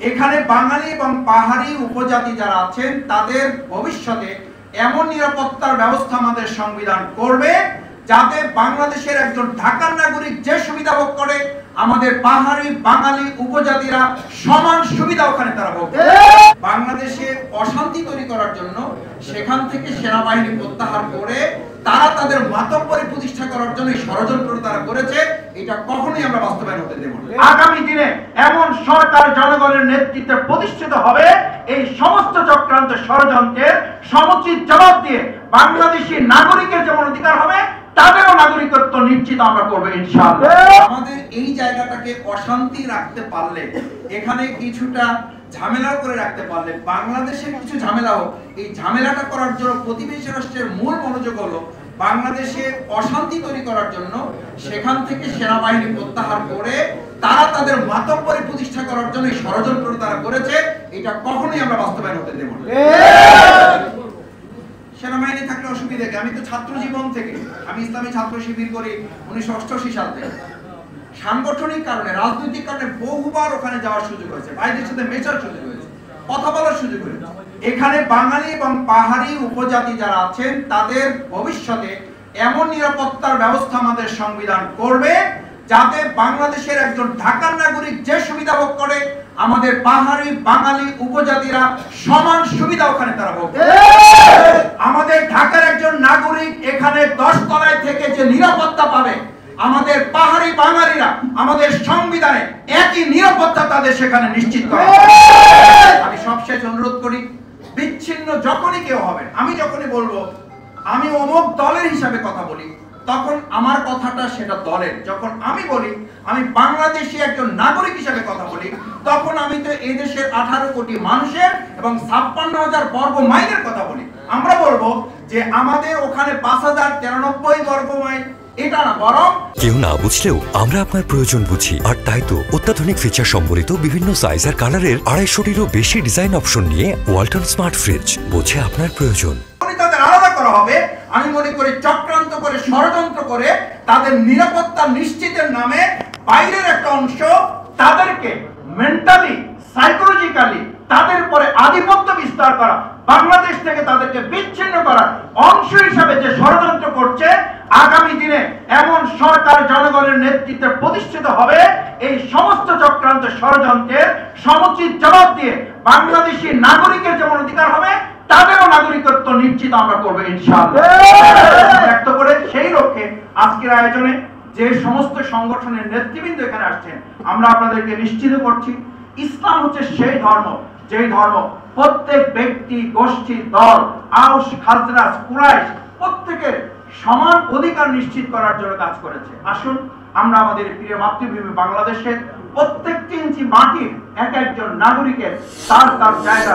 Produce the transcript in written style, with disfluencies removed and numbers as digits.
এখানে বাঙালি এবং পাহাড়ি উপজাতি যারা আছেন তাদের ভবিষ্যতে এমন নিরাপত্তার ব্যবস্থা আমাদের সংবিধান করবে যাতে বাংলাদেশের একজন ঢাকার নাগরিক যে সুবিধা ভোগ করে আমাদের পাহাড়ি বাঙালি উপজাতিরা সমান সুবিধা ওখানে তারা ভোগ করে। বাংলাদেশে অশান্তি তৈরি করার জন্য সেখান থেকে সেনাবাহিনী প্রত্যাহার করে তারা তাদের মাতব্বরি প্রতিষ্ঠা করার জন্য ষড়যন্ত্র তারা করেছে, এটা কখনোই আমরা বাস্তবায়ন হতে দেব না। আগামী দিনে এমন সরকার জনগণের নেতৃত্বে প্রতিষ্ঠিত হবে, এই সমস্ত চক্রান্ত ষড়যন্ত্রের সমুচিত জবাব দিয়ে বাংলাদেশী নাগরিকের যেমন অধিকার হবে তাদেরও নাগরিকত্ব নিশ্চিত আমরা করবো ইনশাআল্লাহ। আমাদের এই জায়গাটাকে অশান্তি রাখতে পারলে, এখানে কিছুটা ঝামেলা করে রাখতে পারলে, বাংলাদেশের কিছু ঝামেলা হোক, এই ঝামেলাটা করার জন্য প্রতিবেশী রাষ্ট্রের মূল মনোযোগ হলো বাংলাদেশে অশান্তি তৈরি করার জন্য সেখান থেকে সেনাবাহিনী প্রত্যাহার করে তারা তাদের মাতব্বরি প্রতিষ্ঠা করার জন্য ষড়যন্ত্র তারা করেছে, এটা কখনোই আমরা বাস্তবায়ন হতে দেব না। সেনাবাহিনী থাকলে অসুবিধা কি? আমি তো ছাত্র জীবন থেকে, আমি ইসলামী ছাত্র শিবির করি 1988 সাল থেকে। সাংগঠনিক কারণে, রাজনৈতিক কারণে বহুবার ওখানে যাওয়ার সুযোগ হয়েছে, ভাইদের সাথে মেশার সুযোগ হয়েছে, কথা বলার সুযোগ হয়েছে। এখানে বাঙালি এবং পাহাড়ি উপজাতি যারা আছেন তাদের ভবিষ্যতে এমন নিরাপত্তার ব্যবস্থা আমাদের সংবিধান করবে যাতে বাংলাদেশের একজন ঢাকার নাগরিক যে সুবিধা ভোগ করে আমাদের পাহাড়ি বাঙালি উপজাতিরা সমান সুবিধা ওখানে তারা ভোগ করে। আমাদের ঢাকার একজন নাগরিক এখানে 10 তলায় থেকে যে নিরাপত্তা পাবে, আমাদের পাহাড়ি বাঙালিরা আমাদের সংবিধানে একই নিরাপত্তা তাদের সেখানে নিশ্চিত করে। আমি সবশেষ অনুরোধ করি, বিচ্ছিন্ন যখনই কেউ হবে, আমি যখনই বলবো আমি অমুক দলের হিসাবে কথা বলি, তখন আমার কথাটা সেটা দলের। যখন আমি বলি আমি বাংলাদেশী একজন নাগরিক হিসাবে কথা বলি, তখন আমি তো এই দেশের 18 কোটি মানুষের এবং 56,000 বর্গ মাইলের কথা বলি। আমরা বলবো যে আমাদের ওখানে 5,093 বর্গ মাইল, এটা না, বরং কেউ না বুঝলেও আমরা আপনার প্রয়োজন বুঝি। আর তাই তো অত্যাধুনিক ফিচার সম্বলিত বিভিন্ন সাইজ আর কালারের 250-টিরও বেশি ডিজাইন অপশন নিয়ে ওয়ালটন স্মার্ট ফ্রিজ বোঝে আপনার প্রয়োজন। তাদের আলাদা করা হবে, আমি মনে করি চক্রান্ত করে, ষড়যন্ত্র করে তাদের নিরাপত্তা নিশ্চিতের নামে বাইরের একটা অংশ তাদেরকে মেন্টালি, সাইকোলজিক্যালি তাদের উপরে আধিপত্য বিস্তার করা, বাংলাদেশ থেকে তাদেরকে বিচ্ছিন্ন করা অংশ হিসাবে যে ষড়যন্ত্র করছে, আগামী দিনে এমন সরকার জনগণের নেতৃত্বে প্রতিষ্ঠিত হবে, এই সমস্ত চক্রান্ত ষড়যন্ত্রের সমুচিত জবাব দিয়ে বাংলাদেশী নাগরিকের যেমন অধিকার হবে তাদেরও নাগরিকত্ব নিশ্চিত আমরা করবো ইনশাআল্লাহ। ব্যক্ত করে সেই লক্ষ্যে আজকের আয়োজনে যে সমস্ত সংগঠনের নেতৃবৃন্দ এখানে আসছেন, আমরা আপনাদেরকে নিশ্চিত করছি ইসলাম হচ্ছে সেই ধর্ম যেই ধর্ম প্রত্যেক ব্যক্তি, গোষ্ঠী, দল, আউস, খাজরাজ, কুরাইশ প্রত্যেকের সমান অধিকার নিশ্চিত করার জন্য কাজ করেছে। আসুন আমরা আমাদের প্রিয় মাতৃভূমি বাংলাদেশের প্রত্যেকটি ইঞ্চি মাটির এক একজন নাগরিকের তার তার জায়গা